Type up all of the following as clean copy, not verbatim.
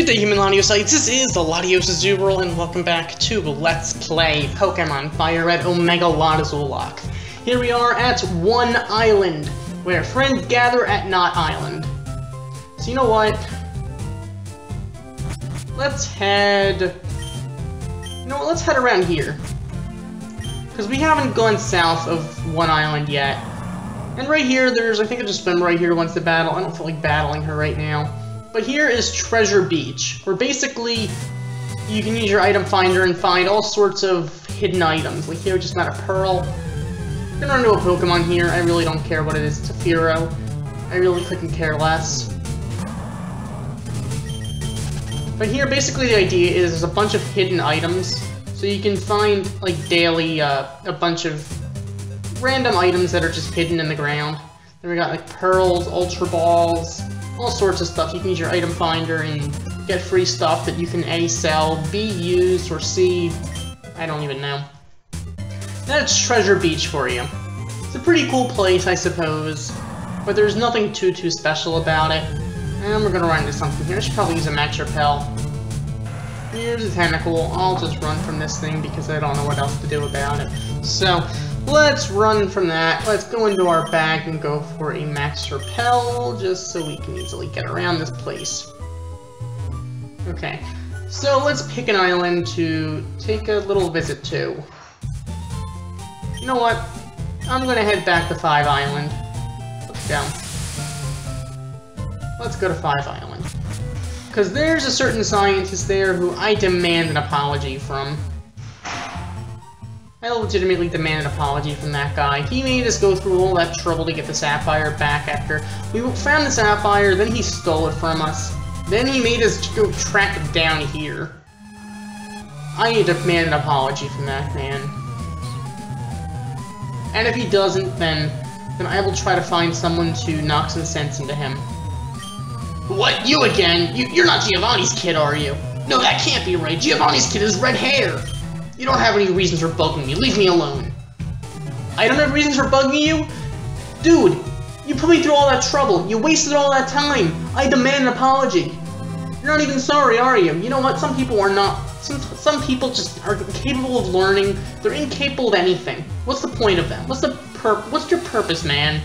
Good day, human Latiosites. This is the LatiosAzurill, and welcome back to Let's Play Pokemon FireRed Omega LatAzullocke. Here we are at One Island, where friends gather at Knot Island. So you know what? Let's head... let's head around here. Because we haven't gone south of One Island yet. And right here, I think there's a swim right here wants to battle. I don't feel like battling her right now. But here is Treasure Beach, where basically you can use your item finder and find all sorts of hidden items. Like here, just not a pearl. I'm gonna run into a Pokemon here. I really don't care what it is. It's a Fearow. I really couldn't care less. But here, basically the idea is there's a bunch of hidden items. So you can find, like, daily, a bunch of random items that are just hidden in the ground. Then we got, like, pearls, Ultra Balls, all sorts of stuff. You can use your item finder and get free stuff that you can A, sell, B, use, or C, I don't even know. That's Treasure Beach for you. It's a pretty cool place, I suppose, but there's nothing too special about it. And we're gonna run into something here. I should probably use a Max Repel. Here's a tentacle. I'll just run from this thing because I don't know what else to do about it. So, let's run from that. Let's go into our bag and go for a Max Repel, just so we can easily get around this place. Okay, so let's pick an island to take a little visit to. You know what? I'm gonna head back to 5 Island. Let's go. Let's go to 5 Island. Because there's a certain scientist there who I demand an apology from. I legitimately demand an apology from that guy. He made us go through all that trouble to get the Sapphire back after we found the Sapphire, then he stole it from us. Then he made us go track it down here. I demand an apology from that man. And if he doesn't, then I will try to find someone to knock some sense into him. What? You again? You're not Giovanni's kid, are you? No, that can't be right. Giovanni's kid has red hair. You don't have any reasons for bugging me. Leave me alone. I don't have reasons for bugging you? Dude, you put me through all that trouble. You wasted all that time. I demand an apology. You're not even sorry, are you? You know what? Some people are not. Some people just are incapable of learning. They're incapable of anything. What's the point of them? What's your purpose, man?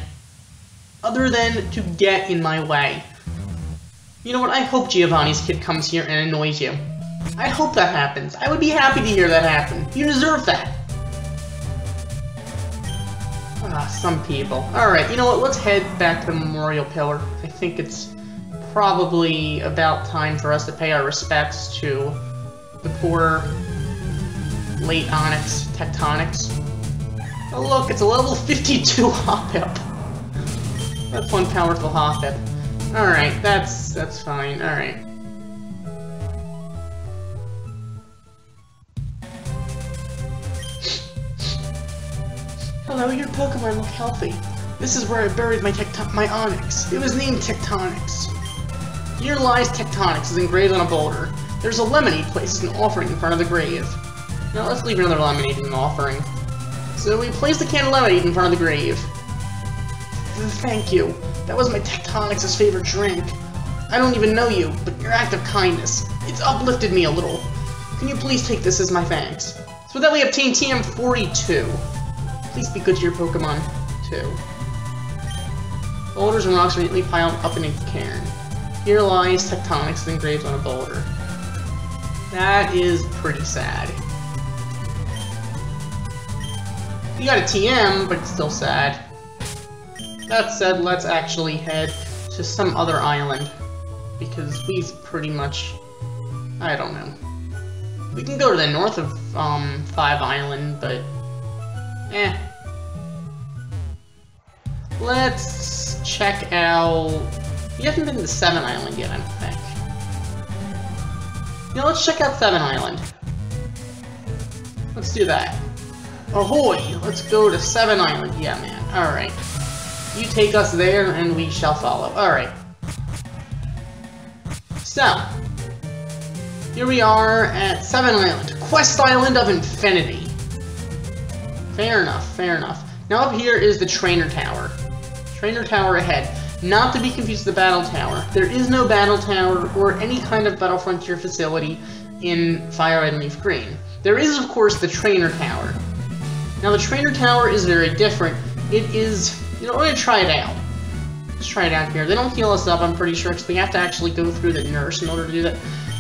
Other than to get in my way. You know what? I hope Giovanni's kid comes here and annoys you. I hope that happens. I would be happy to hear that happen. You deserve that. Ah, some people. Alright, you know what? Let's head back to the Memorial Pillar. I think it's probably about time for us to pay our respects to the poor late Onyx Tectonics. Oh look, it's a level 52 Hoppip. That's one powerful Hoppip. Alright, that's fine. Alright. Hello, your Pokemon look healthy. This is where I buried my Onyx. It was named Tectonics. Here lies Tectonics is engraved on a boulder. There's a lemonade placed as an offering in front of the grave. Now let's leave another lemonade as an offering. So we placed the can of lemonade in front of the grave. Thank you. That was my Tectonics' favorite drink. I don't even know you, but your act of kindness, it's uplifted me a little. Can you please take this as my thanks? So with that we obtain TM42. Please be good to your Pokemon, too. Boulders and rocks are neatly piled up in a cairn. Here lies Tectonics engraved on a boulder. That is pretty sad. You got a TM, but it's still sad. That said, let's actually head to some other island. Because we've pretty much... I don't know. We can go to the north of 5 Island, but... Let's check out... We haven't been to 7 Island yet, I don't think. You know, let's check out 7 Island. Let's do that. Ahoy! Let's go to 7 Island. Yeah, man. Alright. You take us there, and we shall follow. Alright. So, here we are at 7 Island. Quest Island of Infinity. Fair enough, fair enough. Now up here is the Trainer Tower. Trainer Tower ahead. Not to be confused with the Battle Tower. There is no Battle Tower or any kind of Battle Frontier facility in FireRed and Leaf Green. There is, of course, the Trainer Tower. Now, the Trainer Tower is very different. It is... You know, we're going to try it out. Let's try it out here. They don't heal us up, I'm pretty sure, because we have to actually go through the nurse in order to do that.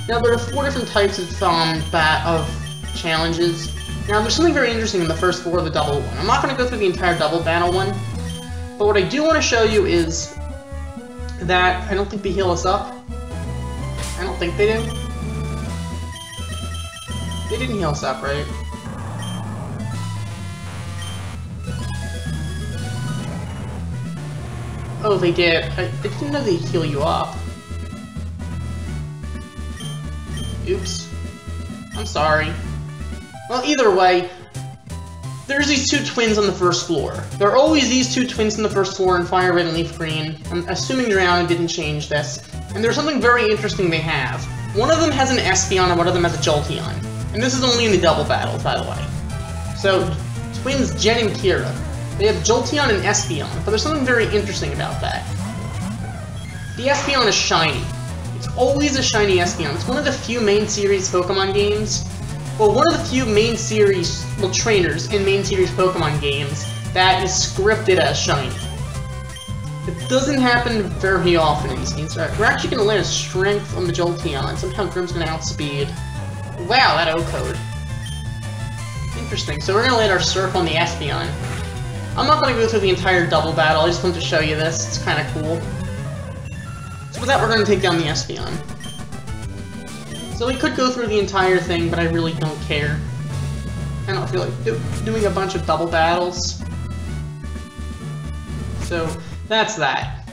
Now, there are 4 different types of challenges. Now, there's something very interesting in the first 4 of the double one. I'm not going to go through the entire double battle one, but what I do want to show you is that I don't think they heal us up. I don't think they do. They didn't heal us up, right? Oh, they did. I didn't know they'd heal you up. Oops. I'm sorry. Well, either way, there's these 2 twins on the first floor. There are always these 2 twins on the first floor in FireRed and Leaf Green. I'm assuming Drown didn't change this. And there's something very interesting they have. One of them has an Espeon and one of them has a Jolteon. And this is only in the double battles, by the way. So, twins Jen and Kira. They have Jolteon and Espeon, but there's something very interesting about that. The Espeon is shiny. It's always a shiny Espeon. It's one of the few main series Pokemon games. Well, one of the few main series, well, trainers in main series Pokemon games that is scripted as shiny. It doesn't happen very often in these games. Right, we're actually going to land a Strength on the Jolteon. Somehow Grim's going to outspeed. Wow, that O-code. Interesting. So we're going to land our Surf on the Espeon. I'm not going to go through the entire double battle. I just wanted to show you this. It's kind of cool. So with that, we're going to take down the Espeon. So we could go through the entire thing, but I really don't care. I don't feel like doing a bunch of double battles. So, that's that.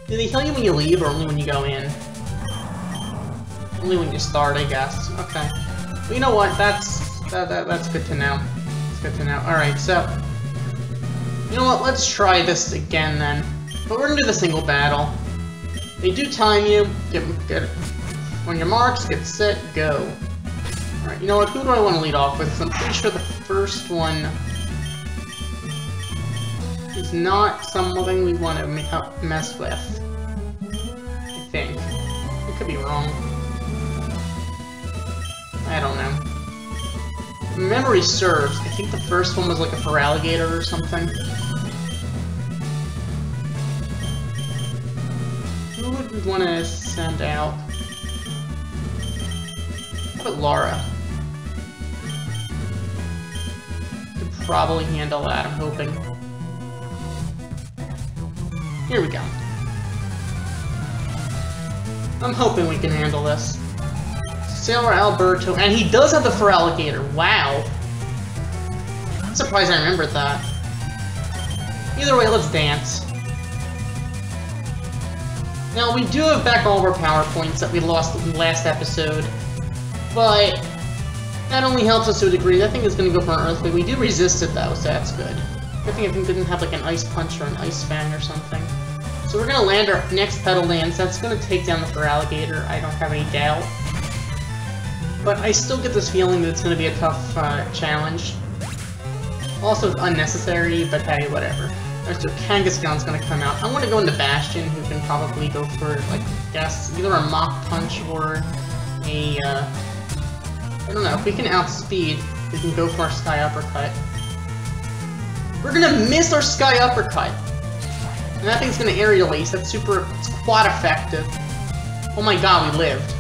Do they heal you when you leave, or only when you go in? Only when you start, I guess. Okay. Well, you know what? That's good to know. It's good to know. Alright, so... You know what? Let's try this again, then. But we're gonna do the single battle. They do time you. Get on your marks, get set, go. Alright, you know what? Who do I want to lead off with? I'm pretty sure the first one is not something we want to mess with. I think. I could be wrong. I don't know. If memory serves, I think the first one was like a Feraligatr or something. Who would we want to send out? How about Laura? Could probably handle that, I'm hoping. Here we go. I'm hoping we can handle this. Sailor Alberto, and he does have the Feraligatr. Wow. I'm surprised I remembered that. Either way, let's dance. Now, we do have back all of our power points that we lost in the last episode, but that only helps us to a degree. That thing is going to go for an Earthquake. We do resist it, though, so that's good. Good thing I think didn't have like an Ice Punch or an Ice Fang or something. So we're going to land our next Petal Dance. That's going to take down the Feraligatr, I don't have any doubt. But I still get this feeling that it's going to be a tough challenge. Also unnecessary, but hey, whatever. Alright, so Kangaskhan's going to come out. I'm going to go into Bastion, who can probably go for, like, guess, either a Mach Punch or a, I don't know, if we can outspeed, we can go for our Sky Uppercut. We're going to miss our Sky Uppercut! And that thing's going to Aerial Ace. That's super, it's quite effective. Oh my god, we lived.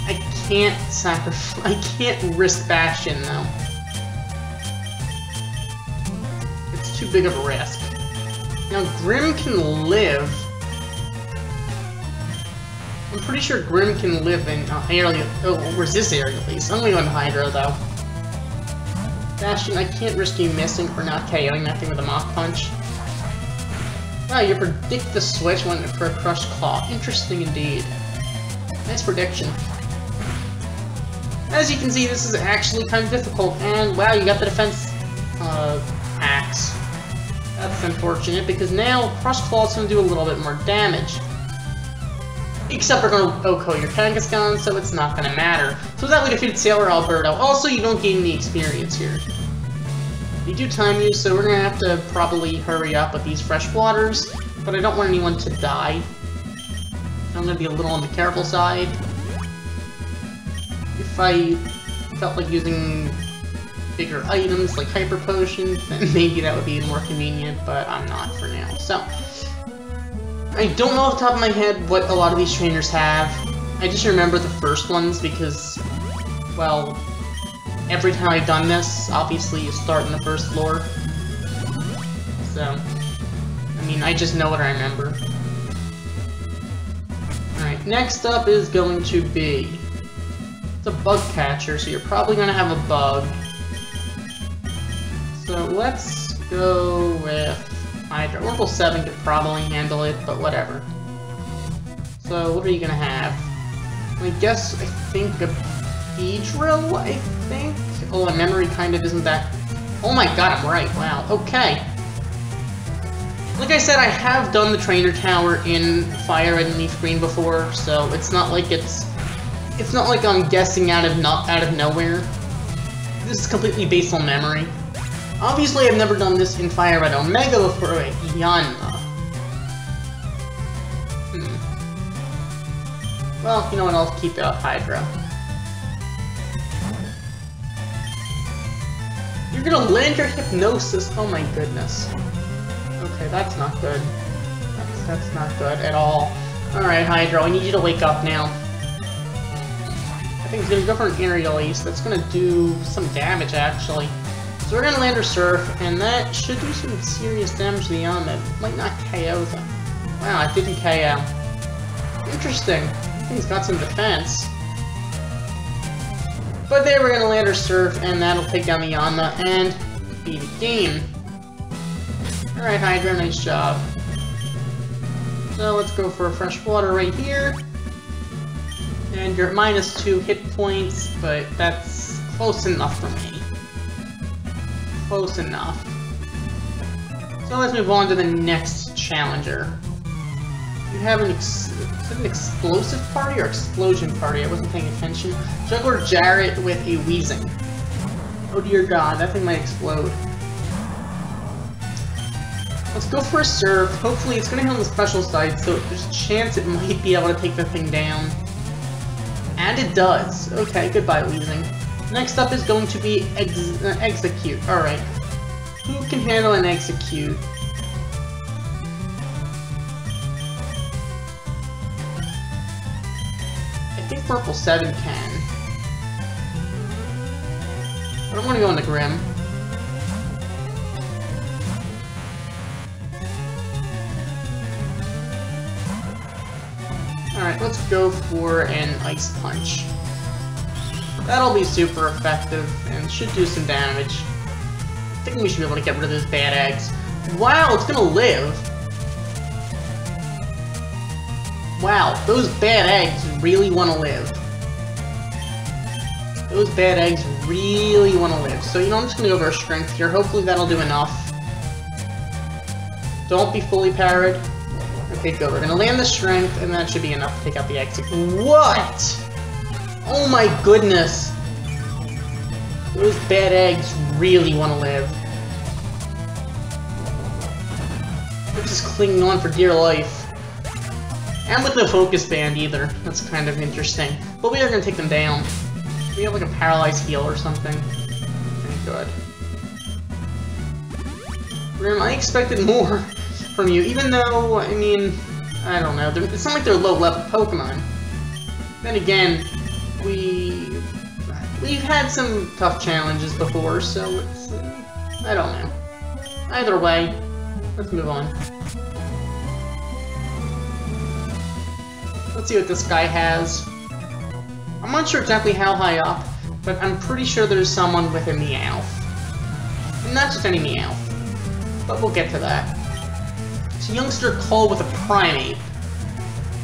I can't sacrifice, I can't risk Bastion, though. It's too big of a risk. Now, Grim can live. I'm pretty sure Grim can live in resist Aerial Ace. I'm going to go into Hydro, though. Bastion, I can't risk you missing for not KOing that thing with a Mach Punch. Wow, you predict the switch when for a Crushed Claw. Interesting indeed. Nice prediction. As you can see, this is actually kind of difficult, and wow, you got the defense axe. That's unfortunate, because now Crushed Claw is going to do a little bit more damage. Except we're going to OHKO your Kangaskhan, so it's not going to matter. So that we defeated Sailor Alberto. Also, you don't gain any experience here. They do time you, so we're gonna have to probably hurry up with these fresh waters, but I don't want anyone to die. I'm gonna be a little on the careful side. If I felt like using bigger items like hyper potions, then maybe that would be more convenient, but I'm not for now. So, I don't know off the top of my head what a lot of these trainers have. I just remember the first ones because, well, every time I've done this, obviously you start in the first floor. So, I mean, I just know what I remember. Alright, next up is going to be... It's a bug catcher, so you're probably going to have a bug. So let's go with Hydra. Oracle 7 could probably handle it, but whatever. So what are you going to have? I think a Beedrill, I think? Oh, my memory kind of isn't that... Oh my god, I'm right. Wow. Okay. Like I said, I have done the trainer tower in FireRed and Leaf Green before, so it's not like it's not like I'm guessing out of nowhere. This is completely based on memory. Obviously, I've never done this in FireRed Omega before. Wait, Yanma. Well, you know what? I'll keep Hydra. You're gonna land your hypnosis. Oh my goodness. Okay, that's not good. That's not good at all. Alright, Hydra, I need you to wake up now. I think he's gonna go for an aerial ace. That's gonna do some damage, actually. So we're gonna land our Surf, and that should do some serious damage to the Yanma. It might not KO them. Wow, it didn't KO. Interesting. I think he's got some defense. But there, we're gonna land our Surf, and that'll take down the Yanma and beat the game. Alright, Hydra, nice job. So let's go for a fresh water right here. And you're at -2 hit points, but that's close enough for me. Close enough. So let's move on to the next challenger. You have an explosive party or explosion party? I wasn't paying attention. Juggler Jarrett with a Wheezing. Oh dear god, that thing might explode. Let's go for a Surf. Hopefully it's going to hit on the special side, so there's a chance it might be able to take the thing down. And it does. Okay, goodbye, Wheezing. Next up is going to be Execute. Alright. Who can handle an Execute? I think Purple 7 can. But I'm going to go on the Grim. Alright, let's go for an Ice Punch. That'll be super effective and should do some damage. I think we should be able to get rid of those bad eggs. Wow, it's gonna live! Wow, those bad eggs really want to live. Those bad eggs really want to live. So, you know, I'm just gonna go over our strength here. Hopefully that'll do enough. Don't be fully parried. Okay, good. We're gonna land the strength, and that should be enough to take out the exit. What? Oh my goodness! Those bad eggs really want to live. They're just clinging on for dear life. And with no focus band either. That's kind of interesting. But we are gonna take them down. We have like a paralyzed heal or something. Thank God. Grim, I expected more from you, even though, I mean, I don't know, it's not like they're low-level Pokemon. Then again, we've had some tough challenges before, so it's, I don't know. Either way, let's move on. Let's see what this guy has. I'm not sure exactly how high up, but I'm pretty sure there's someone with a Meowth. And not just any Meowth, but we'll get to that. It's a youngster Cole with a Primeape.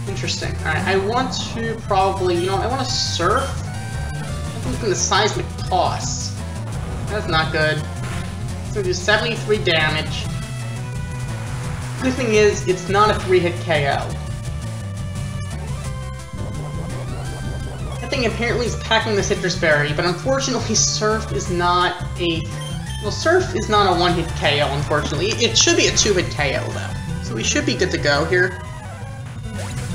Interesting. Alright, I want to probably, you know, I want to Surf. I think the Seismic Toss. That's not good. It's gonna do 73 damage. Good thing is, it's not a 3-hit KO. That thing apparently is packing the Citrus Berry, but unfortunately Surf is not a Well, Surf is not a one-hit KO, unfortunately. It should be a two-hit KO, though. So we should be good to go here.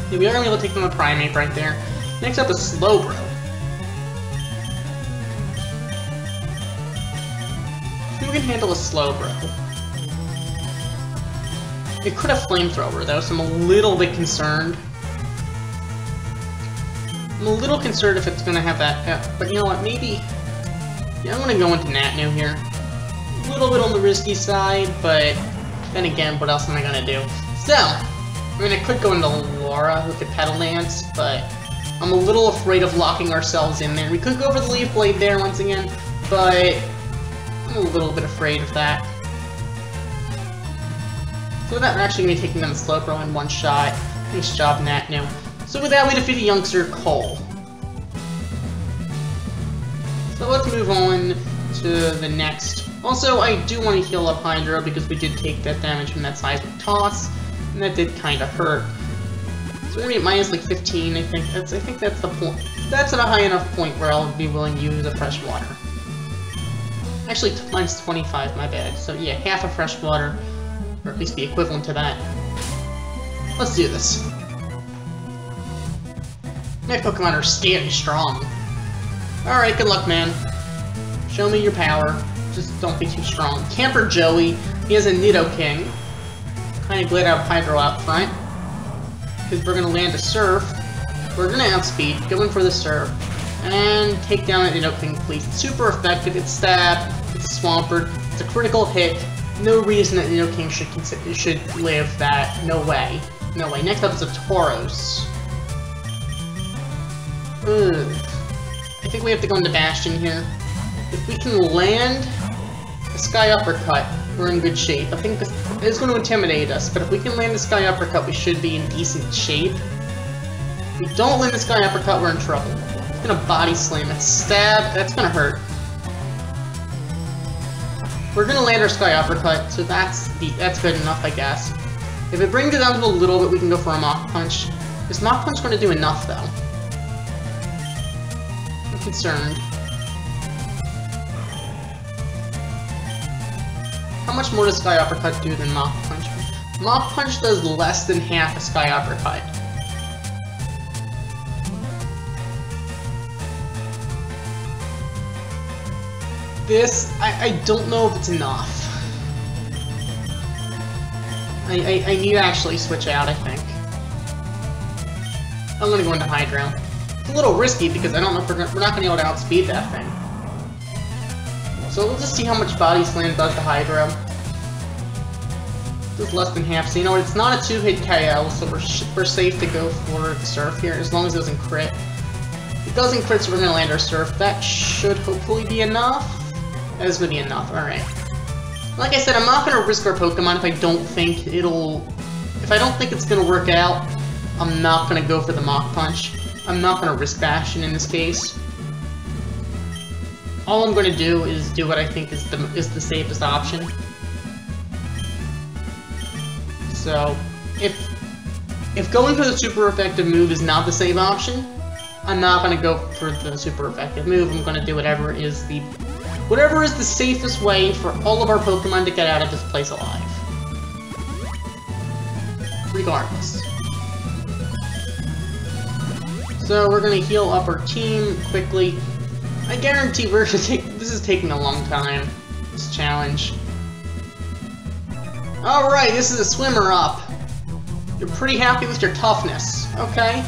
Yeah, we are going to be able to take them a Primate right there. Next up is Slowbro. Who can handle a Slowbro? It could have Flamethrower, though, so I'm a little bit concerned. I'm a little concerned if it's going to have that, but you know what, maybe... Yeah, I'm going to go into Natnu here. A little bit on the risky side, but then again, what else am I going to do? So, I mean, I could go into Laura, who could Petal Dance, but I'm a little afraid of locking ourselves in there. We could go for the Leaf Blade there once again, but I'm a little bit afraid of that. So with that, we're actually going to be taking them the Slowbro in one shot. Nice job, Natnu. So with that, we defeat a youngster, Cole. So let's move on to the next. Also, I do want to heal up Hydro because we did take that damage from that seismic toss, and that did kind of hurt. So we're gonna be at minus like 15. I think that's the point. That's at a high enough point where I'll be willing to use a fresh water. Actually, minus 25. My bad. So yeah, half a fresh water, or at least the equivalent to that. Let's do this. My Pokemon are scary strong. Alright, good luck, man. Show me your power. Just don't be too strong. Camper Joey, he has a Nidoking. Kind of glad I have Hydro out front. Because we're going to land a Surf. We're going to outspeed, go in for the Surf. And take down that Nidoking, please. It's super effective, it's Stab, it's a Swampert, it's a critical hit. No reason that Nidoking should live that. No way. No way. Next up is a Tauros. Ugh. I think we have to go into Bastion here. If we can land a Sky Uppercut, we're in good shape. I think it's going to intimidate us, but if we can land the Sky Uppercut, we should be in decent shape. If we don't land the Sky Uppercut, we're in trouble. It's going to Body Slam and Stab. That's going to hurt. We're going to land our Sky Uppercut, so that's good enough, I guess. If it brings it down to a little bit, we can go for a Mach Punch. Is Mach Punch going to do enough, though? I'm concerned. How much more does Sky Uppercut do than Mach Punch? Mach Punch does less than half a Sky Uppercut. This, I don't know if it's enough. I need to actually switch out, I think. I'm gonna go into Hydro. It's a little risky because I don't know if we're not gonna be able to outspeed that thing. So we'll just see how much Body Slam does to Hydro. Just less than half. So you know what? It's not a two-hit KO, so we're safe to go for the Surf here, as long as it doesn't crit. If it doesn't crit, so we're gonna land our Surf. That should hopefully be enough. That is gonna be enough. All right. Like I said, I'm not gonna risk our Pokemon if I don't think it's gonna work out. I'm not gonna go for the Mach Punch. I'm not gonna risk Bastion in this case. All I'm gonna do is do what I think is the safest option. So, if going for the super effective move is not the safe option, I'm not gonna go for the super effective move. I'm gonna do whatever is the safest way for all of our Pokemon to get out of this place alive. Regardless. So we're gonna heal up our team quickly. I guarantee this is taking a long time, this challenge. Alright, this is a swimmer up. You're pretty happy with your toughness. Okay.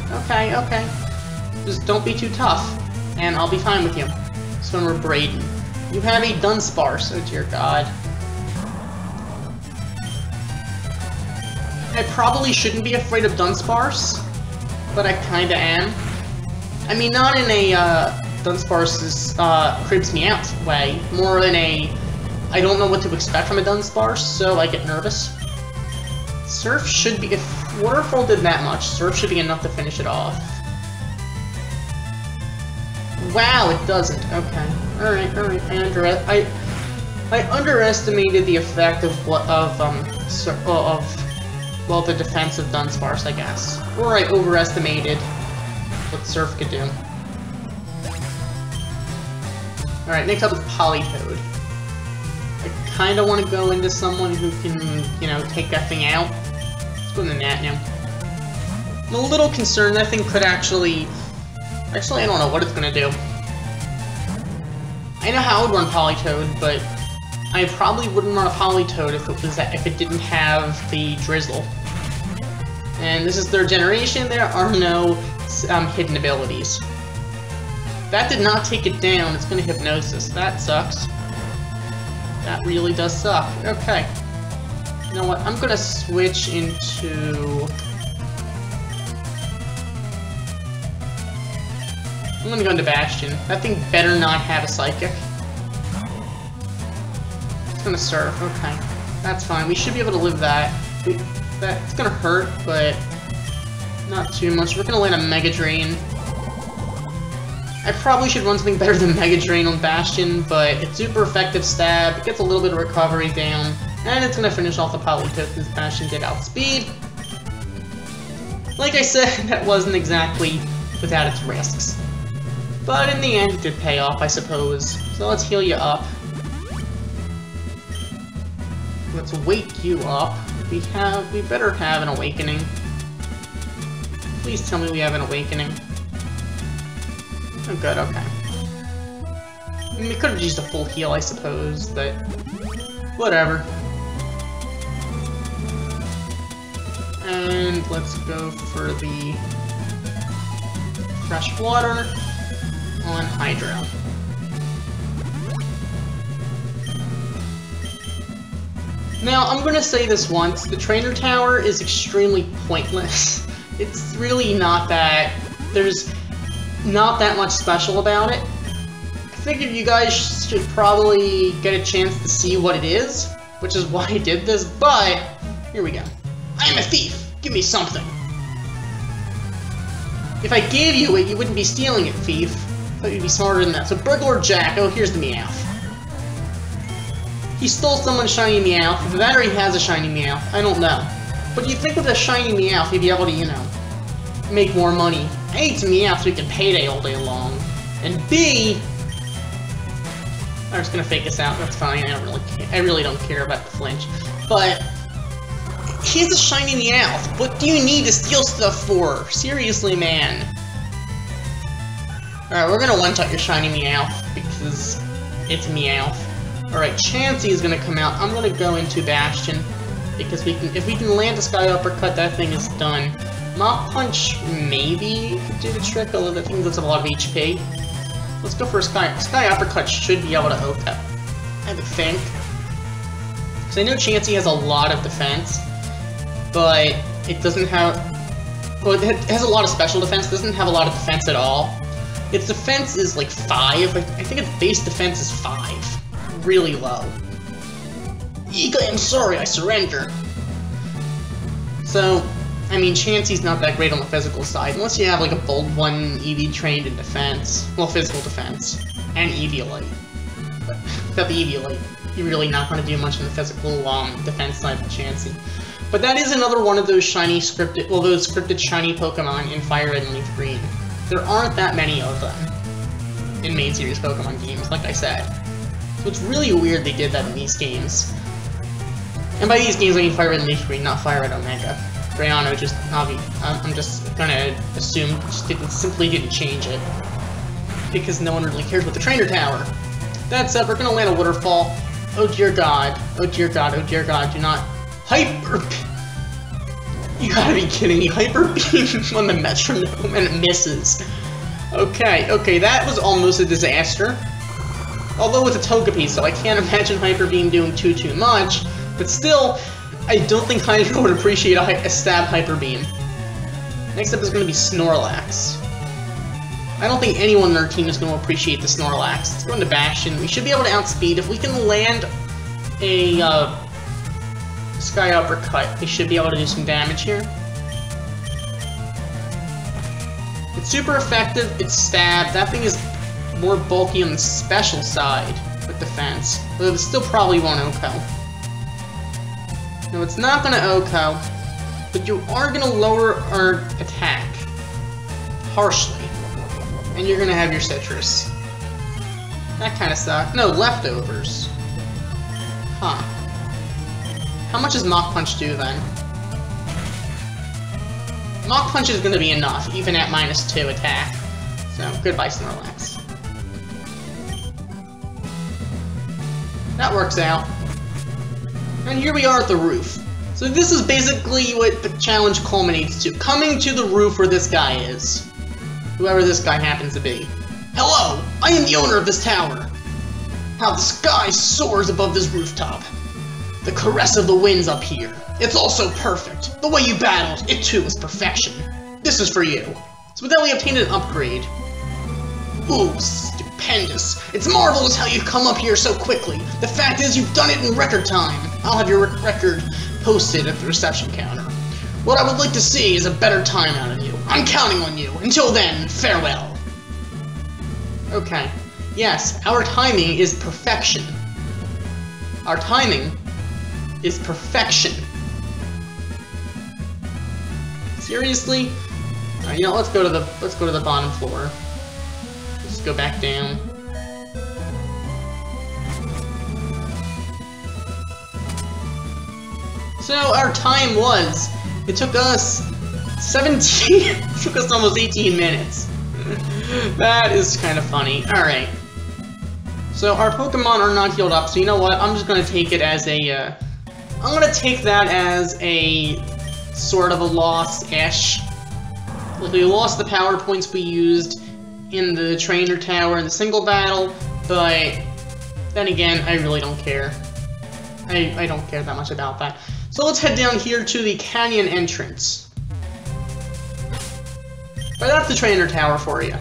Just don't be too tough, and I'll be fine with you. Swimmer Braden. You have a Dunsparce, oh dear god. I probably shouldn't be afraid of Dunsparce, but I kinda am. I mean, not in a, Dunsparce's, creeps me out way, more in a, I don't know what to expect from a Dunsparce, so I get nervous. Surf should be, if Waterfall did that much, Surf should be enough to finish it off. Wow, it doesn't. Okay. Alright. I underestimated the effect of the defense of Dunsparce, I guess. Or I overestimated what Surf could do. Alright, next up is Politoed. kind of want to go into someone who can, you know, take that thing out. Let's go into Nat now. I'm a little concerned that thing could actually... Actually, I don't know what it's going to do. I know how I would run Politoed, but I probably wouldn't run a Politoed if it didn't have the Drizzle. And this is 3rd generation, there are no hidden abilities. That did not take it down, it's going to Hypnosis. That sucks. That really does suck. Okay. You know what, I'm going to switch into... I'm going to go into Bastion. That thing better not have a Psychic. It's going to Surf, okay. That's fine, we should be able to live that. It's going to hurt, but not too much. We're going to land a Mega Drain. I probably should run something better than Mega Drain on Bastion, but it's super effective stab, it gets a little bit of recovery down, and it's going to finish off the Politoed because Bastion did outspeed. Like I said, that wasn't exactly without its risks. But in the end, it did pay off, I suppose. So let's heal you up. Let's wake you up. We better have an Awakening. Please tell me we have an Awakening. Oh good, okay. I mean, we could have used a full heal, I suppose, but... whatever. And let's go for the... Fresh Water on Hydro. Now, I'm gonna say this once, the Trainer Tower is extremely pointless. It's really not that... there's not that much special about it. I figured you guys should probably get a chance to see what it is, which is why I did this, but... here we go. I am a thief! Give me something! If I gave you it, you wouldn't be stealing it, thief. I thought you'd be smarter than that. So Burglar Jack, oh, here's the Meowth. He stole someone's shiny Meowth. Either that or he has a shiny Meowth. I don't know. But you'd think with a shiny Meowth, he'd be able to, you know, make more money. A, it's a Meowth so he can payday all day long. And B... I'm just gonna fake this out, that's fine, I really don't care about the flinch. But... he has a shiny Meowth. What do you need to steal stuff for? Seriously, man. Alright, we're gonna one-shot your shiny Meowth, because it's Meowth. Alright, Chansey is gonna come out. I'm gonna go into Bastion, because if we can land a Sky Uppercut, that thing is done. Mach Punch maybe could do the trick, although that thing does have a lot of HP. Let's go for a Sky Uppercut should be able to OHKO, I would think. Because I know Chansey has a lot of defense, but it doesn't have... well, it has a lot of special defense, doesn't have a lot of defense at all. Its defense is like 5, I think its base defense is 5. Really low. Yiga, I'm sorry, I surrender. So, I mean, Chansey's not that great on the physical side, unless you have like a Bold 1 EV trained in defense. Well, physical defense. And Eviolite. But without the Eviolite, you're really not going to do much on the physical defense side of Chansey. But that is another one of those shiny scripted, well, those scripted shiny Pokemon in FireRed and Leaf Green. There aren't that many of them in main series Pokemon games, like I said. So it's really weird they did that in these games. And by these games, I mean FireRed and Leaf Green, not FireRed Omega. Grayano just, I'm just gonna assume, simply didn't change it. Because no one really cares about the Trainer Tower. That said, we're gonna land a Waterfall. Oh dear god, oh dear god, oh dear god, do not... Hyper... You gotta be kidding me, Hyper Beam on the Metronome and it misses. Okay, that was almost a disaster. Although it's a Togepi, so I can't imagine Hyper Beam doing too much, but still, I don't think Hydro would appreciate a stab Hyper Beam. Next up is going to be Snorlax. I don't think anyone on our team is going to appreciate the Snorlax. Let's go into Bastion. We should be able to outspeed. If we can land a Sky Uppercut, we should be able to do some damage here. It's super effective, it's stab. That thing is more bulky on the special side with defense. Though it still probably won't OHKO. No, it's not going to OHKO, but you are going to lower our attack harshly. And you're going to have your Citrus. That kind of sucks. No, Leftovers. Huh. How much does Mach Punch do, then? Mach Punch is gonna be enough, even at -2 attack. So, goodbye, Snorlax. That works out. And here we are at the roof. So this is basically what the challenge culminates to. Coming to the roof where this guy is. Whoever this guy happens to be. Hello! I am the owner of this tower! How the sky soars above this rooftop. The caress of the winds up here. It's all so perfect. The way you battled, it too was perfection. This is for you. So with that we obtained an upgrade. Ooh, stupendous. It's marvelous how you've come up here so quickly. The fact is you've done it in record time. I'll have your record posted at the reception counter. What I would like to see is a better time out of you. I'm counting on you. Until then, farewell. Okay. Yes, our timing is perfection. Our timing is perfection. Seriously? You know, let's go to the bottom floor. Let's go back down. So our time was, it took us 17, it took us almost 18 minutes. That is kind of funny. Alright. So our Pokemon are not healed up, so you know what, I'm just gonna take it as a, I'm gonna take that as a sort of a loss-ish. Like, we lost the power points we used in the trainer tower in the single battle, but then again, I really don't care. I don't care that much about that. So let's head down here to the canyon entrance. But that's the trainer tower for you.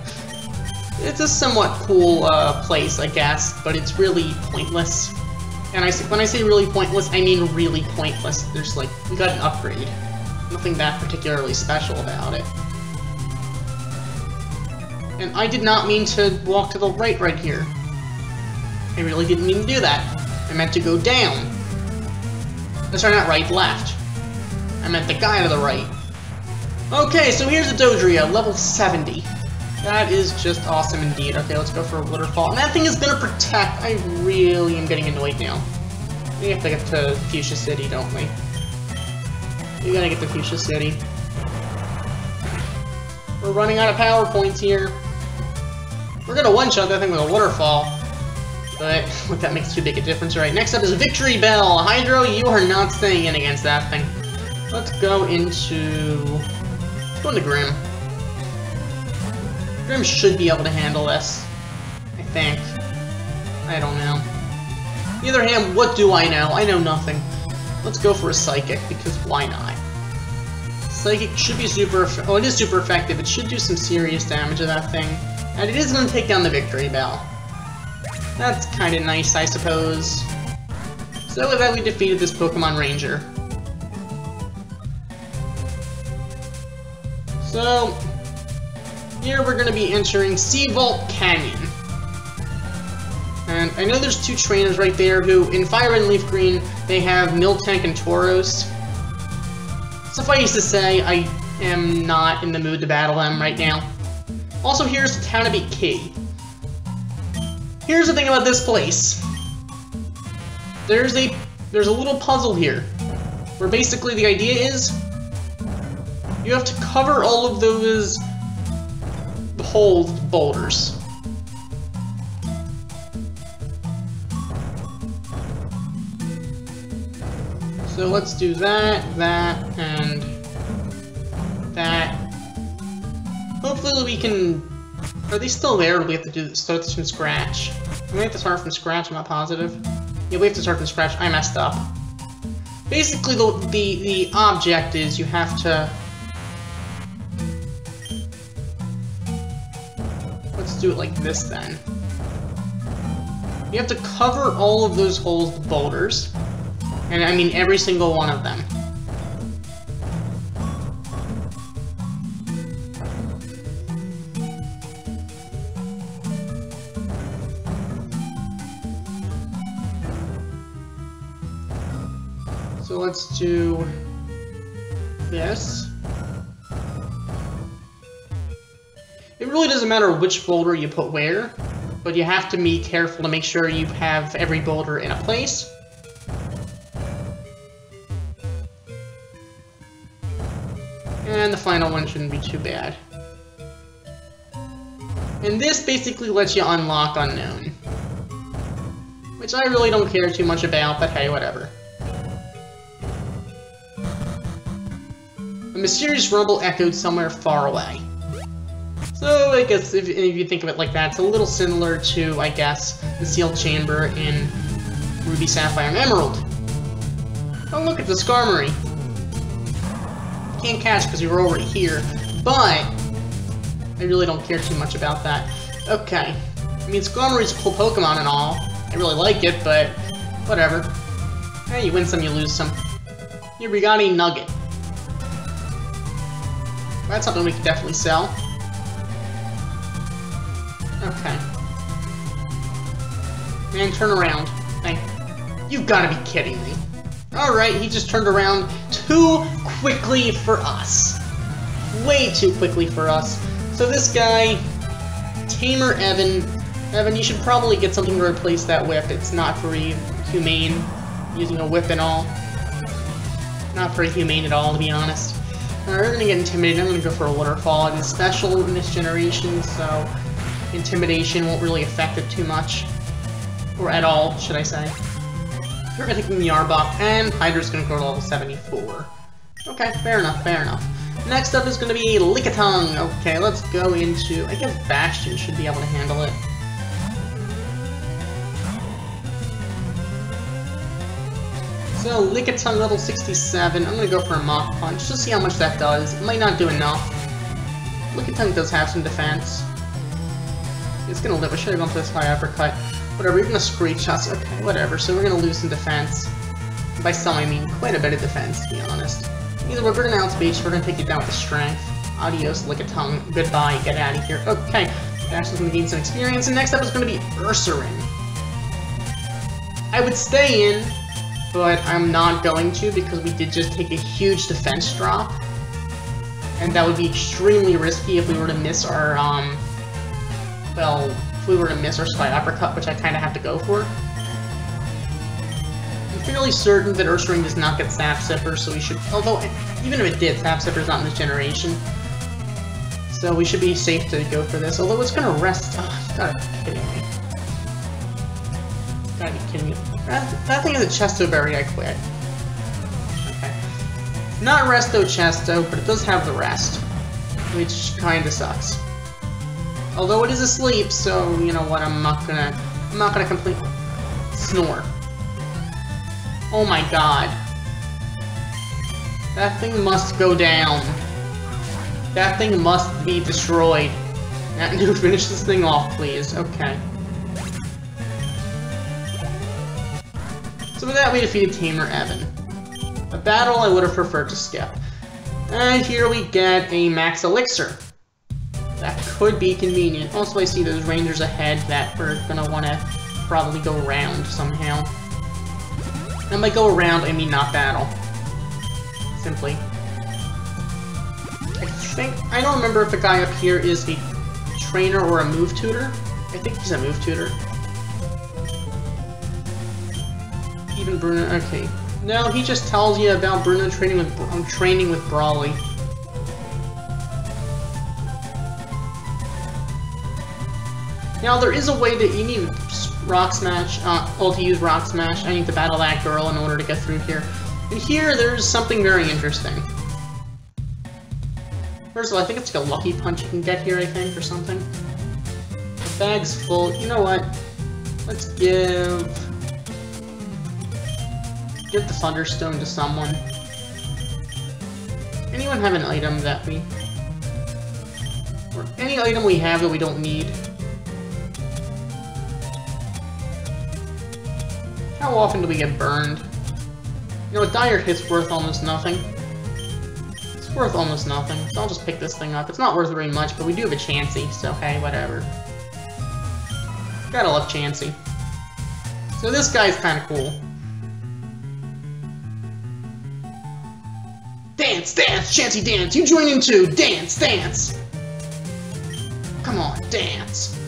It's a somewhat cool place, I guess, but it's really pointless. And when I say really pointless, I mean really pointless. There's like, we got an upgrade. Nothing that particularly special about it. And I did not mean to walk to the right here. I really didn't mean to do that. I meant to go down. Sorry, not right, left. I meant the guy to the right. Okay, so here's a Dodrio, level 70. That is just awesome indeed. Okay, let's go for a waterfall. And that thing is gonna protect. I really am getting annoyed now. We have to get to Fuchsia City, don't we? We gotta get to Fuchsia City. We're running out of power points here. We're gonna one-shot that thing with a waterfall. But that makes too big a difference, right? Next up is Victory Bell. Hydro, you are not staying in against that thing. Let's go into... Let's go into Grim. Grim should be able to handle this. I think. I don't know. On the other hand, what do I know? I know nothing. Let's go for a Psychic, because why not? Psychic should be super... Oh, it is super effective. It should do some serious damage to that thing. And it is going to take down the Victory Bell. That's kind of nice, I suppose. So with that, we defeated this Pokemon Ranger. So, here we're going to be entering Sea Vault Canyon. And I know there's two trainers right there who, in Fire and Leaf Green, they have Miltank and Tauros. Suffice to say, I am not in the mood to battle them right now. Also, here's the Tanabe Key. Here's the thing about this place. There's a little puzzle here, where basically the idea is you have to cover all of those holes with boulders. So let's do that, and that. Hopefully we can... Are they still there, or do we have to start this from scratch? Do we have to start from scratch? I'm not positive. Yeah, we have to start from scratch. I messed up. Basically, the object is you have to... Let's do it like this, then. You have to cover all of those holes with boulders. And I mean every single one of them. So let's do this. It really doesn't matter which boulder you put where, but you have to be careful to make sure you have every boulder in a place. And the final one shouldn't be too bad. And this basically lets you unlock Unknown. Which I really don't care too much about, but hey, whatever. A mysterious rumble echoed somewhere far away. So, I guess if you think of it like that, it's a little similar to, I guess, the sealed chamber in Ruby, Sapphire, and Emerald. Oh, look at the Skarmory. Can't catch because we were already here, but I really don't care too much about that. Okay. I mean, Skarmory's a cool Pokemon and all. I really like it, but whatever. Hey, you win some, you lose some. Here we got a Nugget. That's something we could definitely sell. Okay. Man, turn around. Thank you. You've got to be kidding me. Alright, he just turned around too quickly for us. Way too quickly for us. So this guy, Tamer Evan. Evan, you should probably get something to replace that whip. It's not very humane, using a whip and all. Not very humane at all, to be honest. We're gonna get intimidated. I'm gonna go for a waterfall. It is special in this generation, so intimidation won't really affect it too much. Or at all, should I say. We're gonna take the Yarbok, and Hydra's gonna go to level 74. Okay, fair enough, fair enough. Next up is gonna be Lickitung. Okay, let's go into... I guess Bastion should be able to handle it. So, Lickitung level 67. I'm gonna go for a Mach Punch, just to see how much that does. It might not do enough. Lickitung does have some defense. It's gonna live. I should have gone for this high uppercut. Whatever, you're gonna screech us. Okay, whatever. So we're gonna lose some defense. By some, I mean quite a bit of defense, to be honest. Either way, we're gonna outspeed, so we're gonna take you down with the strength. Adios, Lickitung. Goodbye, get out of here. Okay, Bastion's gonna gain some experience, and next up is gonna be Ursaring. I would stay in, but I'm not going to because we did just take a huge defense drop. And that would be extremely risky if we were to miss our, well, if we were to miss our Spy Uppercut, which I kind of have to go for. I'm fairly certain that Ursaring does not get Sap Sipper, so we should, although, even if it did, Sap Sipper's not in this generation. So we should be safe to go for this, although it's gonna rest. Oh, you gotta be kidding me. You gotta be kidding me. That thing is a Chesto Berry, I quit. Okay. Not Resto Chesto, but it does have the rest. Which kinda sucks. Although it is asleep, so you know what, I'm not gonna completely snore. Oh my god. That thing must go down. That thing must be destroyed. Now, finish this thing off, please. Okay. So with that, we defeated Tamer Evan. A battle I would have preferred to skip. And here we get a Max Elixir. That could be convenient. Also, I see those Rangers ahead that we're gonna want to probably go around somehow. And by go around, I mean not battle. Simply. I don't remember if the guy up here is a trainer or a move tutor. I think he's a move tutor. Even Bruno, okay. No, he just tells you about Bruno training with Brawly. Now, there is a way that you need Rock Smash, to use Rock Smash. I need to battle that girl in order to get through here. And here, there's something very interesting. First of all, I think it's like a Lucky Punch you can get here, I think, or something. The bag's full. You know what? Let's give the Thunderstone to someone. Anyone have an item that we... or any item we have that we don't need? How often do we get burned? You know, a dire hit's worth almost nothing. It's worth almost nothing, so I'll just pick this thing up. It's not worth very much, but we do have a Chansey, so hey, whatever. Gotta love Chansey. So this guy's kinda cool. Dance, dance, Chansey dance! You join in too! Dance, dance! Come on, dance!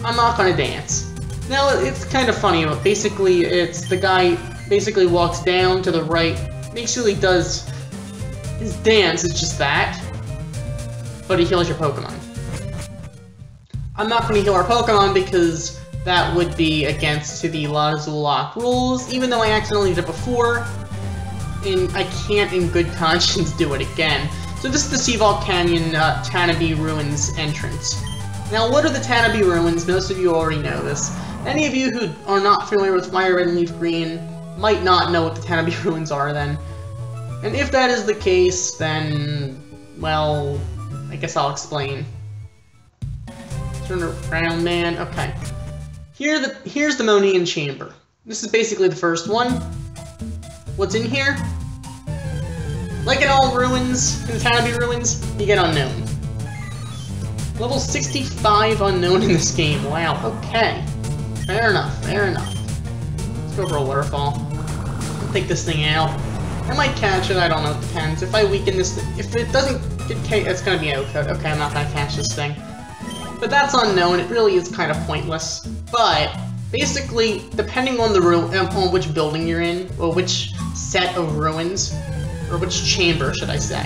I'm not gonna dance. Now, it's kind of funny, but basically, it's the guy basically walks down to the right, basically does His dance is just that, but he heals your Pokemon. I'm not going to heal our Pokemon because that would be against the LatAzullocke Rules, even though I accidentally did it before, and I can't in good conscience do it again. So this is the Seavault Canyon Tanabe Ruins entrance. Now, what are the Tanabe Ruins? Most of you already know this. Any of you who are not familiar with FireRed and Leaf Green might not know what the Tanabe Ruins are then. And if that is the case, then, well, I guess I'll explain. Turn around, man. Okay. Here's the Monian Chamber. This is basically the first one. What's in here? Like in all ruins, in the Tanabe Ruins, you get Unknown. Level 65 Unknown in this game. Wow, okay. Fair enough, fair enough. Let's go for a waterfall. I'll take this thing out. I might catch it, I don't know, it depends. If I weaken this thing, if it doesn't get it's gonna be outcode. Okay, I'm not gonna catch this thing. But that's Unknown, it really is kind of pointless. But, basically, depending on the on which building you're in, or which set of ruins, or which chamber, should I say,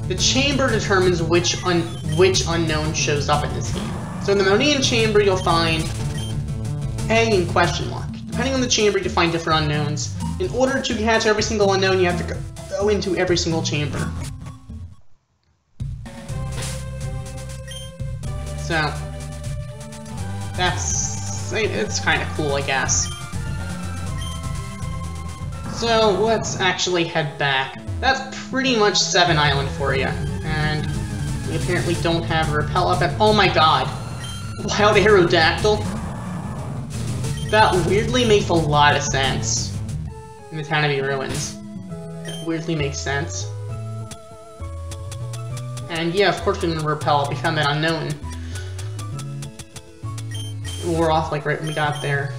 the chamber determines which Unknown shows up in this game. So in the Monian Chamber, you'll find A and question mark. Depending on the chamber, you find different Unknowns. In order to catch every single Unknown, you have to go into every single chamber. So, it's kind of cool, I guess. So, let's actually head back. That's pretty much 7 Island for you. And we apparently don't have a repel up at- oh my god! Wild Aerodactyl? That weirdly makes a lot of sense in the Tanabe Ruins. That weirdly makes sense. And yeah, of course we're gonna repel up. We found that Unknown. We wore off like right when we got there.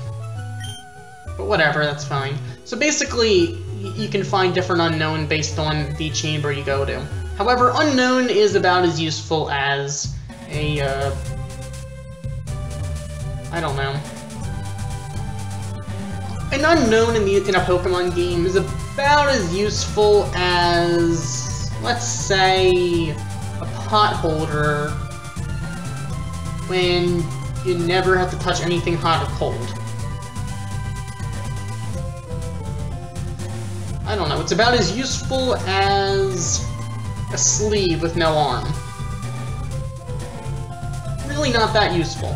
But whatever, that's fine. So basically, you can find different Unknown based on the chamber you go to. However, Unknown is about as useful as a, I don't know. An Unknown in a Pokemon game is about as useful as, let's say, a pot holder when you never have to touch anything hot or cold. I don't know, it's about as useful as a sleeve with no arm. Really not that useful.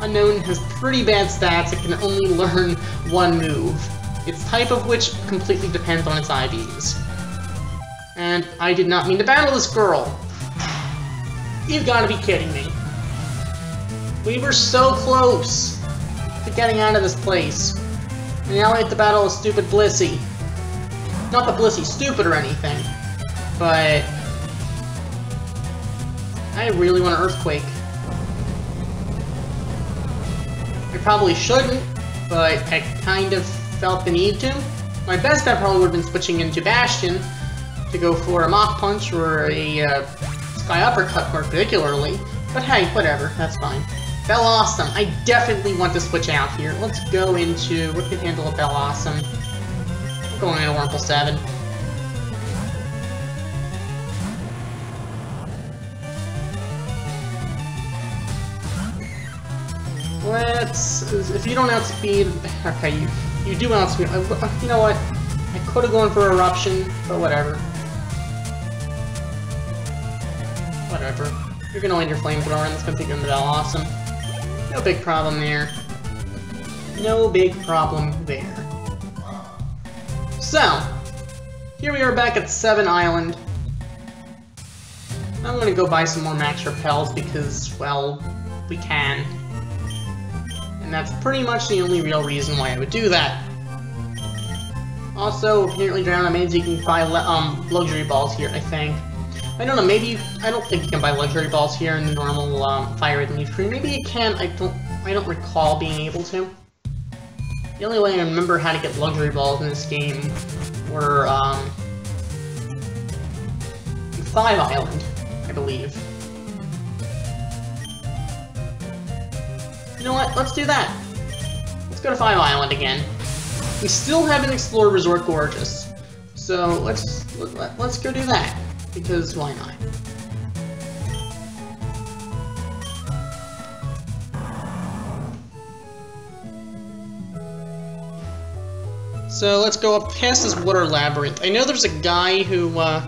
Unknown has pretty bad stats, it can only learn one move. Its type of which completely depends on its IVs. And I did not mean to battle this girl. You've gotta be kidding me. We were so close to getting out of this place. And now I have to battle a stupid Blissey. Not that Blissey's stupid or anything, but I really want an Earthquake. I probably shouldn't, but I kind of felt the need to. My best bet probably would have been switching into Bastion to go for a Mach Punch or a Sky Uppercut more particularly, but hey, whatever, that's fine. Bellawesome, I definitely want to switch out here. Let's go into, what could handle a Bellawesome? I'm going into Wurmple 7. If you don't outspeed, okay, you do outspeed, you know what, I could have gone for Eruption, but whatever. Whatever. You're gonna land your Flamethrower, and it's gonna take you into Bellawesome. No big problem there. No big problem there. So, here we are back at 7 Island. I'm gonna go buy some more Max Repels because, well, we can. And that's pretty much the only real reason why I would do that. Also, apparently Drown means you can buy luxury balls here, I think. I don't know, maybe I don't think you can buy luxury balls here in the normal FireRed and Leaf Green. Maybe you can, I don't recall being able to. The only way I remember how to get luxury balls in this game were 5 Island, I believe. You know what? Let's do that. Let's go to 5 Island again. We still haven't explored Resort Gorgeous, so let's let's go do that, because why not? So let's go up past this water labyrinth. I know there's a guy who, I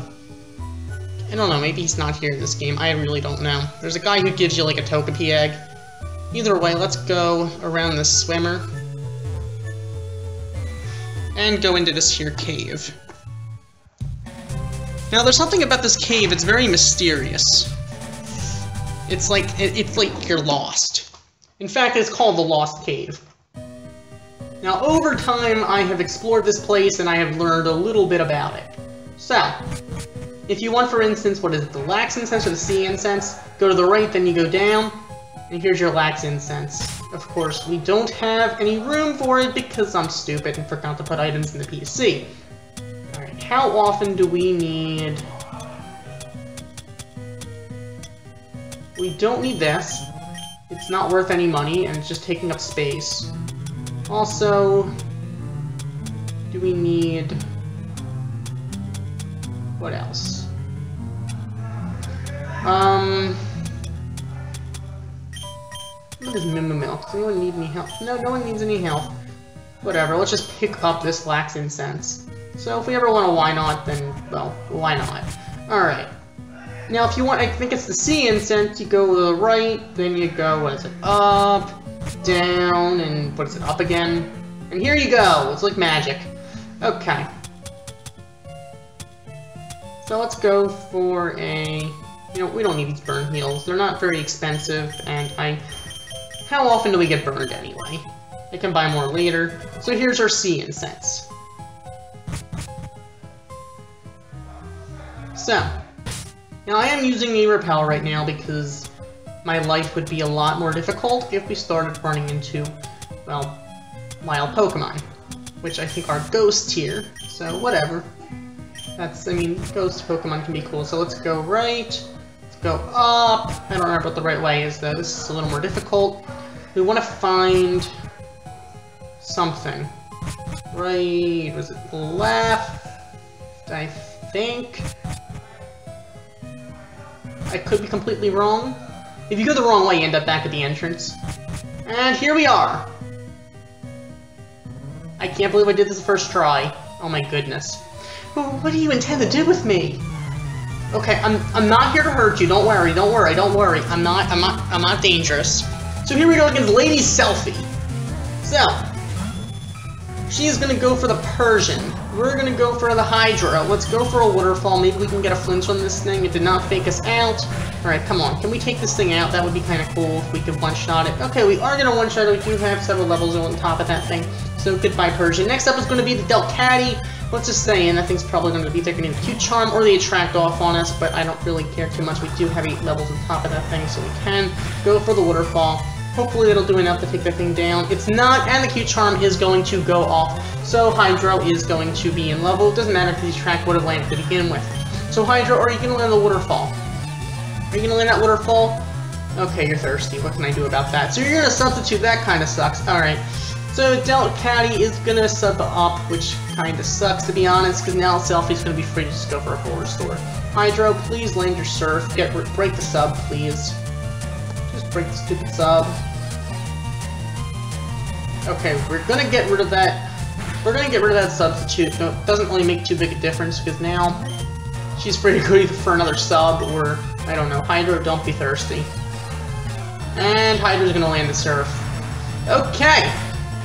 don't know, maybe he's not here in this game. I really don't know. There's a guy who gives you like a Togepi egg. Either way, let's go around this swimmer. And go into this here cave. Now there's something about this cave, it's very mysterious. It's like you're lost. In fact, it's called the Lost Cave. Now, over time, I have explored this place and I have learned a little bit about it. So, if you want, for instance, what is it, the Lax Incense or the Sea Incense, go to the right, then you go down, and here's your Lax Incense. Of course, we don't have any room for it because I'm stupid and forgot to put items in the PC. Alright, how often do we need... We don't need this. It's not worth any money, and it's just taking up space. Also, do we need... What else? What is Mimu Milk? Does anyone need any help? No, no one needs any help. Whatever, let's just pick up this Lax Incense. So if we ever want to why not, then, well, why not? Alright. Now if you want, I think it's the Sea Incense, you go to the right, then you go, what is it, up, down, and what is it, up again? And here you go! It's like magic. Okay. So let's go for a... You know, we don't need these burn heals. They're not very expensive, and how often do we get burned anyway? I can buy more later. So here's our Sea Incense. So, now I am using a repel right now because my life would be a lot more difficult if we started running into, well, wild Pokemon. Which I think are ghost tier, so whatever. That's, I mean, ghost Pokemon can be cool. So let's go right, let's go up. I don't remember what the right way is though, this is a little more difficult. We want to find something. Right, was it left? I think. I could be completely wrong. If you go the wrong way, you end up back at the entrance. And here we are! I can't believe I did this the first try. Oh my goodness. What do you intend to do with me? Okay, I'm not here to hurt you. Don't worry, don't worry, don't worry. I'm not dangerous. So here we go against Lady Selphy. So, she is gonna go for the Persian. We're gonna go for the Hydra. Let's go for a waterfall. Maybe we can get a flinch on this thing. It did not fake us out. Alright, come on. Can we take this thing out? That would be kind of cool if we could one-shot it. Okay, we are gonna one-shot it. We do have several levels on top of that thing. So goodbye, Persian. Next up is gonna be the Delcatty. Let's just say, and that thing's probably going to be either the Cute Charm or the Attract off on us, but I don't really care too much. We do have 8 levels on top of that thing, so we can go for the waterfall. Hopefully it'll do enough to take that thing down. It's not, and the Cute Charm is going to go off, so Hydro is going to be in level. It doesn't matter if the Attract would have landed to begin with. So Hydro, are you going to land the waterfall? Are you going to land that waterfall? Okay, you're thirsty. What can I do about that? So you're going to substitute. That kind of sucks. Alright. So Delcatty is gonna sub up, which kinda sucks to be honest, because now Selphy's gonna be free to just go for a full restore. Hydro, please land your Surf. Break the sub, please. Just break the stupid sub. Okay, we're gonna get rid of that. We're gonna get rid of that substitute. No, it doesn't really make too big a difference, because now she's free to go either for another sub, or, I don't know, Hydro, don't be thirsty. And Hydro's gonna land the Surf. Okay!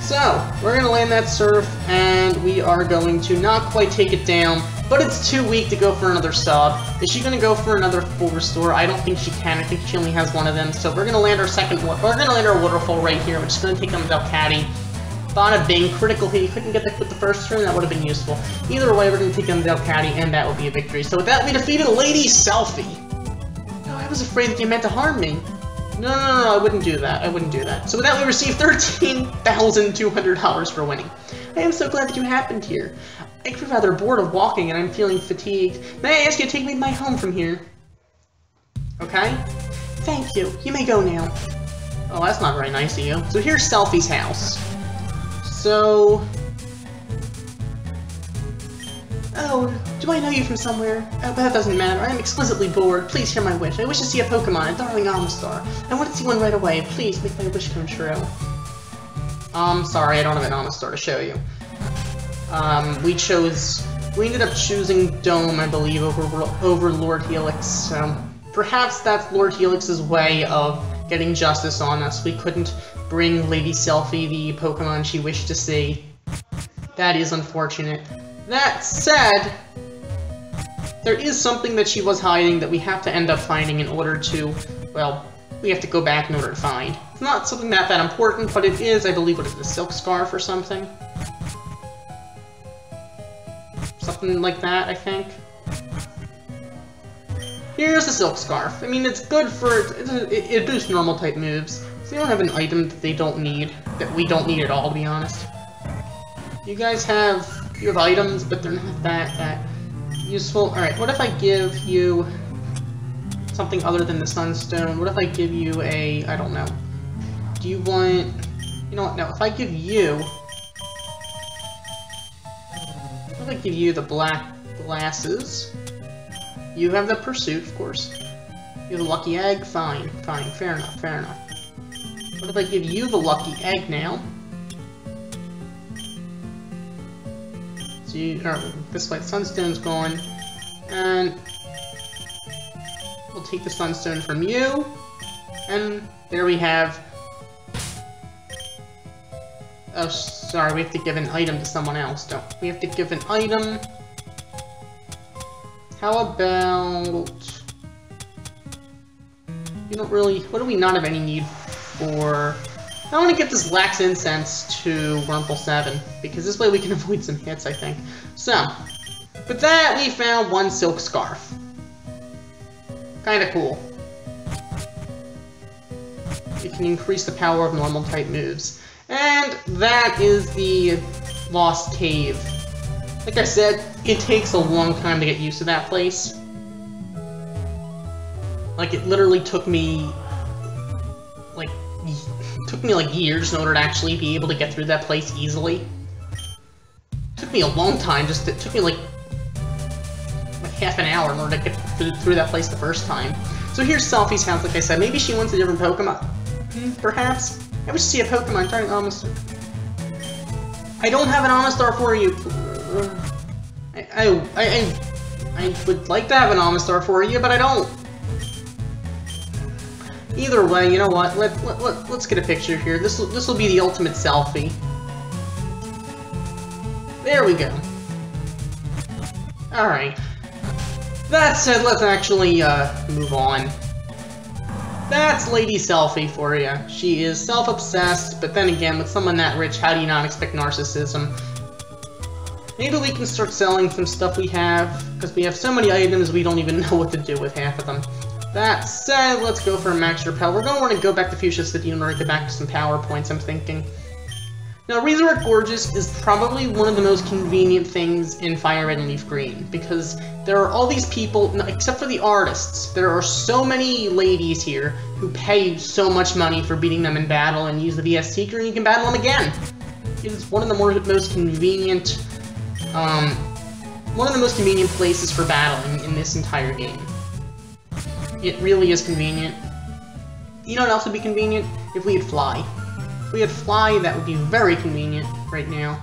So, we're going to land that Surf, and we are going to not quite take it down, but it's too weak to go for another sub. Is she going to go for another full restore? I don't think she can. I think she only has one of them, so we're going to land our we're going to land our waterfall right here. We're just going to take on Delcatty. Bada bing, critical hit. You couldn't get that with the first turn, that would have been useful. Either way, we're going to take on Delcatty, and that will be a victory. So with that, we defeated Lady Selphy. No, I was afraid that you meant to harm me. No, I wouldn't do that. I wouldn't do that. So with that, we received $13,200 for winning. I am so glad that you happened here. I'm rather bored of walking, and I'm feeling fatigued. May I ask you to take me to my home from here? Okay? Thank you. You may go now. Oh, that's not very nice of you. So here's Selphy's house. So... Oh, do I know you from somewhere? Oh, but that doesn't matter. I am exquisitely bored. Please hear my wish. I wish to see a Pokemon, a darling Amistar. I want to see one right away. Please make my wish come true. Sorry, I don't have an Amistar to show you. We ended up choosing Dome, I believe, over Lord Helix, so perhaps that's Lord Helix's way of getting justice on us. We couldn't bring Lady Selphy the Pokemon she wished to see. That is unfortunate. That said, there is something that she was hiding that we have to end up finding in order to, well, we have to go back in order to find. It's not something that important, but it is, I believe, what is it, a silk scarf or something? Something like that, I think. Here's the silk scarf. I mean, it's good for, it boosts normal type moves. So they don't have an item that they don't need, that we don't need at all, to be honest. You guys have items, but they're not that useful. Alright, what if I give you something other than the Sunstone? What if I give you a, I don't know. Do you want, you know what, no, if I give you, what if I give you the black glasses? You have the pursuit, of course. You have the lucky egg? Fine, fair enough. What if I give you the lucky egg now? So this way, Sunstone's gone, and we'll take the Sunstone from you, and there we have... Oh, sorry, we have to give an item to someone else, don't we? We have to give an item... How about... We don't really... What do we not have any need for... I want to get this Lax Incense to Wurmple 7, because this way we can avoid some hits, I think. So, with that, we found one Silk Scarf. Kinda cool. It can increase the power of normal type moves. And that is the Lost Cave. Like I said, it takes a long time to get used to that place. Like, it literally took me like years in order to actually be able to get through that place easily. It took me a long time, it took me like half an hour in order to get through that place the first time. So here's Selphy's house, like I said. Maybe she wants a different Pokemon. Perhaps? I wish to see a Pokemon trying Amistar. I don't have an Amistar for you. I would like to have an Amistar for you, but I don't. Either way, you know what? Let's get a picture here. This will be the ultimate selfie. There we go. All right. That said, let's actually move on. That's Lady Selphy for you. She is self-obsessed, but then again, with someone that rich, how do you not expect narcissism? Maybe we can start selling some stuff we have, because we have so many items we don't even know what to do with half of them. That said, let's go for a max repel. We're going to want to go back to Fuchsia City in order to get back to some power points, I'm thinking. Now, Resort Gorgeous is probably one of the most convenient things in Fire Red and Leaf Green, because there are all these people, except for the artists, there are so many ladies here who pay so much money for beating them in battle and use the VS Seeker, and you can battle them again. It is one of the most convenient, places for battling in this entire game. It really is convenient. You know what else would be convenient? If we had Fly. If we had Fly, that would be very convenient right now.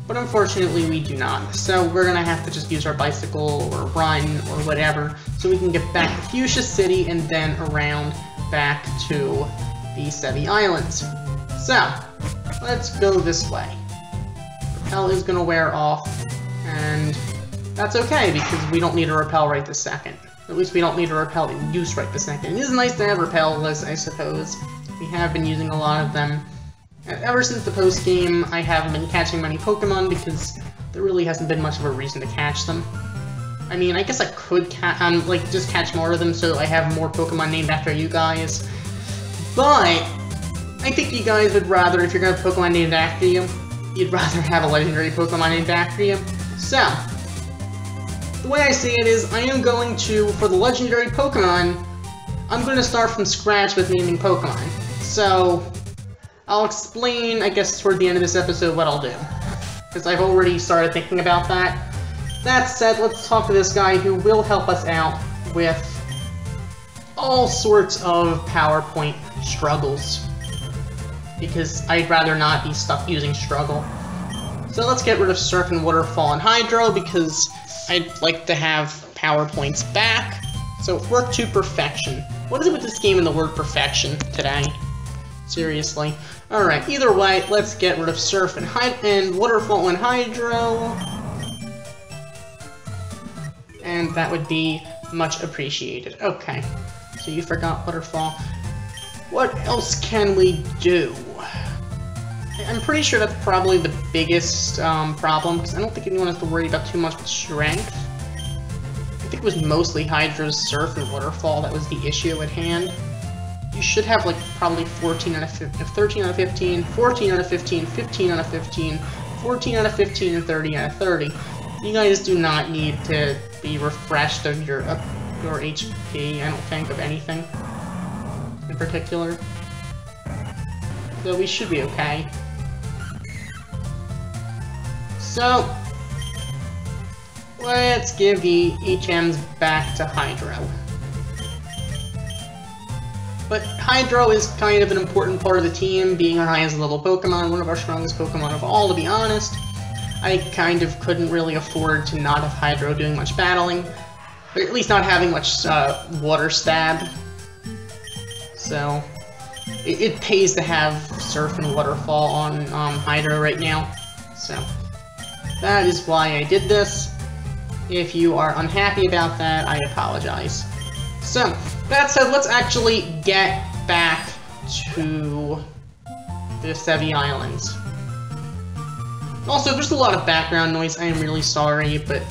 But unfortunately, we do not. So we're gonna have to just use our bicycle, or run, or whatever, so we can get back to Fuchsia City and then around back to the Sevi Islands. So, let's go this way. Repel is gonna wear off, and that's okay, because we don't need a repel right this second. At least we don't need a repel in use right this second. It is nice to have repels, I suppose. We have been using a lot of them. Ever since the post-game, I haven't been catching many Pokemon because there really hasn't been much of a reason to catch them. I mean, I guess I could just catch more of them so I have more Pokemon named after you guys. But I think you guys would rather, if you're gonna have Pokemon named after you, you'd rather have a legendary Pokemon named after you. So, the way I see it is, I am going to, for the legendary Pokemon, I'm going to start from scratch with naming Pokemon. So, I'll explain, I guess, toward the end of this episode what I'll do. Because I've already started thinking about that. That said, let's talk to this guy who will help us out with all sorts of PowerPoint struggles. Because I'd rather not be stuck using struggle. So let's get rid of Surf and Waterfall and Hydro, because I'd like to have PowerPoints back. So work to perfection. What is it with this game and the word perfection today? Seriously. Alright, either way, let's get rid of Surf and Waterfall and Hydro. And that would be much appreciated. Okay, so you forgot Waterfall. What else can we do? I'm pretty sure that's probably the biggest problem, because I don't think anyone has to worry about too much with strength. I think it was mostly Hydra's Surf and Waterfall that was the issue at hand. You should have, like, probably 14 out of 15, 13 out of 15, 14 out of 15, 15 out of 15, 14 out of 15, and 30 out of 30. You guys do not need to be refreshed of your HP, I don't think, of anything in particular. So we should be okay. So, let's give the HMs back to Hydro. But Hydro is kind of an important part of the team, being our highest level Pokemon, one of our strongest Pokemon of all, to be honest. I kind of couldn't really afford to not have Hydro doing much battling, or at least not having much water stab. So, it pays to have Surf and Waterfall on Hydro right now. So, that is why I did this. If you are unhappy about that, I apologize. So, that said, let's actually get back to the Selphy Islands. Also, there's a lot of background noise, I am really sorry, but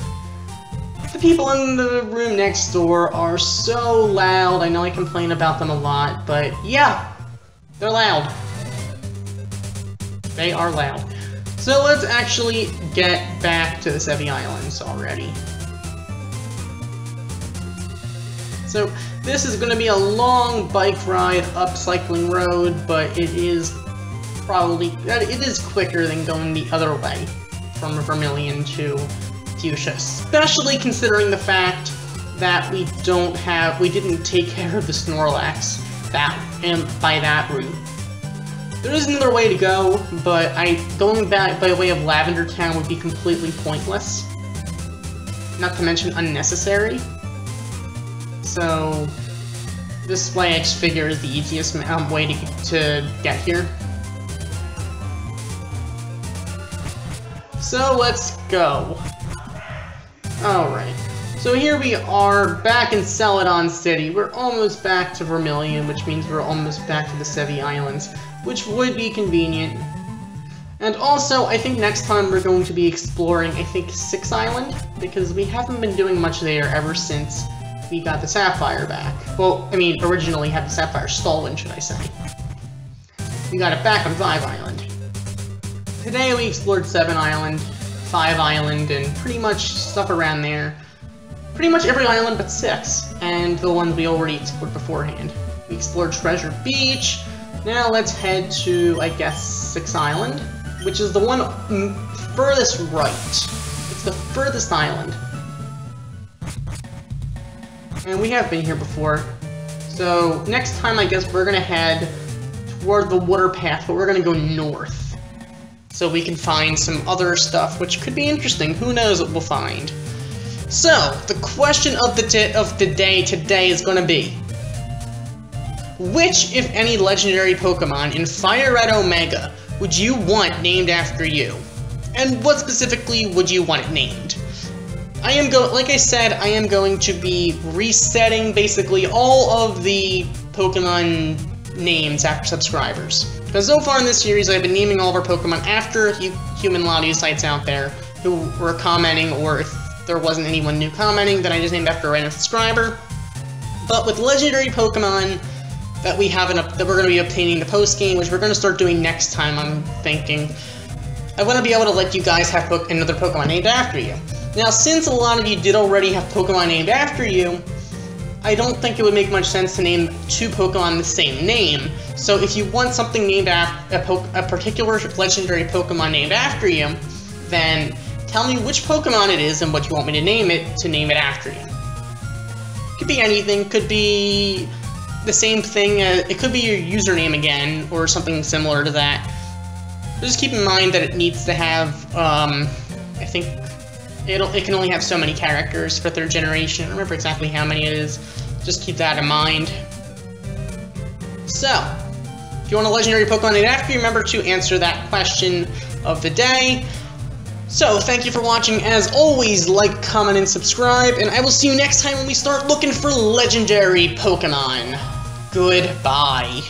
the people in the room next door are so loud. I know I complain about them a lot, but yeah, they're loud. They are loud. So let's actually get back to the Selphy Islands already. So this is going to be a long bike ride up Cycling Road, but it is quicker than going the other way from Vermilion to Fuchsia, especially considering the fact that we didn't take care of the Snorlax by that route. There is another way to go, but going back by way of Lavender Town would be completely pointless. Not to mention unnecessary. So, this way I just figure is the easiest way to get here. So, let's go. Alright. So here we are, back in Celadon City. We're almost back to Vermilion, which means we're almost back to the Selphy Islands, which would be convenient. And also, I think next time we're going to be exploring, I think, 6 Island, because we haven't been doing much there ever since we got the Sapphire back. Well, I mean, originally had the Sapphire stolen, should I say. We got it back on 5 Island. Today we explored 7 Island, 5 Island, and pretty much stuff around there. Pretty much every island but 6, and the ones we already explored beforehand. We explored Treasure Beach. Now let's head to, I guess, 6 Island, which is the one furthest right. It's the furthest island. And we have been here before. So next time, I guess, we're gonna head toward the water path, but we're gonna go north. So we can find some other stuff, which could be interesting. Who knows what we'll find. So, the question of the day today is going to be, which, if any, legendary Pokemon in FireRed Omega would you want named after you? And what specifically would you want it named? Like I said, I am going to be resetting basically all of the Pokemon names after subscribers. Because so far in this series, I've been naming all of our Pokemon after human Latios sites out there who were commenting, or if there wasn't anyone new commenting, then I just named after a random subscriber. But with legendary Pokemon that we're going to be obtaining the post-game, which we're going to start doing next time, I'm thinking, I want to be able to let you guys have another Pokemon named after you. Now, since a lot of you did already have Pokemon named after you, I don't think it would make much sense to name 2 Pokemon the same name. So if you want something named after a particular legendary Pokemon named after you, then tell me which Pokemon it is and what you want me to name it after you. Could be anything, could be the same thing, it could be your username again, or something similar to that. Just keep in mind that it needs to have, I think, it can only have so many characters for 3rd generation. I don't remember exactly how many it is. Just keep that in mind. So, if you want a legendary Pokemon named after you, remember to answer that question of the day. So, thank you for watching. As always, like, comment, and subscribe, and I will see you next time when we start looking for legendary Pokemon. Goodbye.